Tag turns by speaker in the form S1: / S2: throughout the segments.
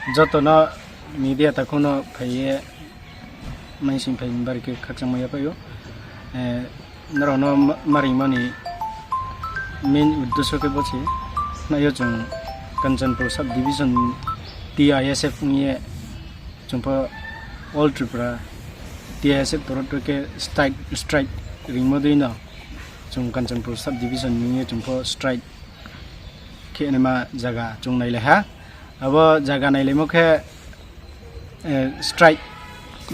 S1: jotono media takono phaye maising phay barke khakchang maya payo narono marimani main uddesho ke boche na yo chung Kanchanpur sub division TISF niye chumpa all Tripura TISF torot ke strike rimodina chung Kanchanpur sub division niye chumpa strike ke nema jaga chung naile ha abo jaga naile mokhe strike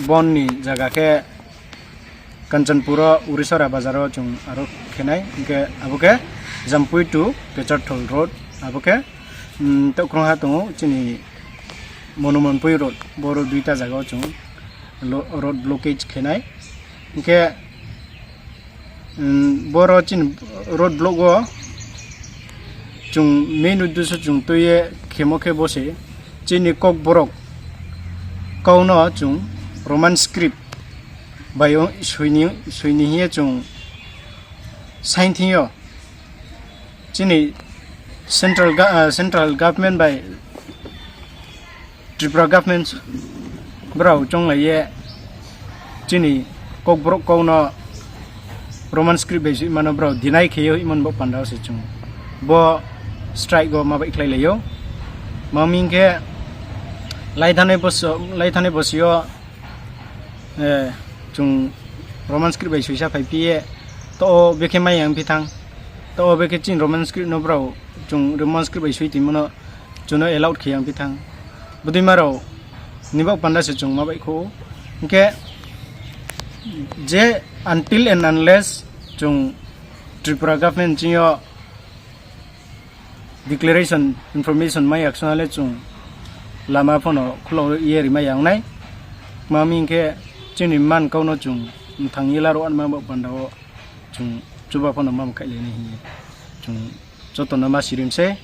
S1: bon ni jaga ke Kanchanpur Urisara bazaro chung aro khenai ke abo ke Jampui to Pecharthal road abo ke Tokrong hatung chini Monumentpui road boro duita jaga chung road blockage khenai ke boro chin road block go chung main uddesho chung toye khemokhe bose chini Kokborok kauno chung Roman script bayo suini hiye chung sign thiyo chini central government by Tripura government brau chung laye chini Kokborok kauno Roman script by mano brau dinai kheyo iman bo pandao se chung bo strike go mabai khlai layo maming ke laithane bosio chung Roman script by suisa phai pie to beke mai yang pitang to beke chin Roman script no brau chung Roman script by suiti mono chuno allowed khiyang pitang budi maro nibak panda se chung mabai kho ke je until and unless chung Tripura government chinyo declaration information mai actionale chung lama phono khulo yeri mai yang nai maming ke chini man kauno chung thangila ro an ma pandao chung chuba phono mam khai le ni chung jotona ma sirim se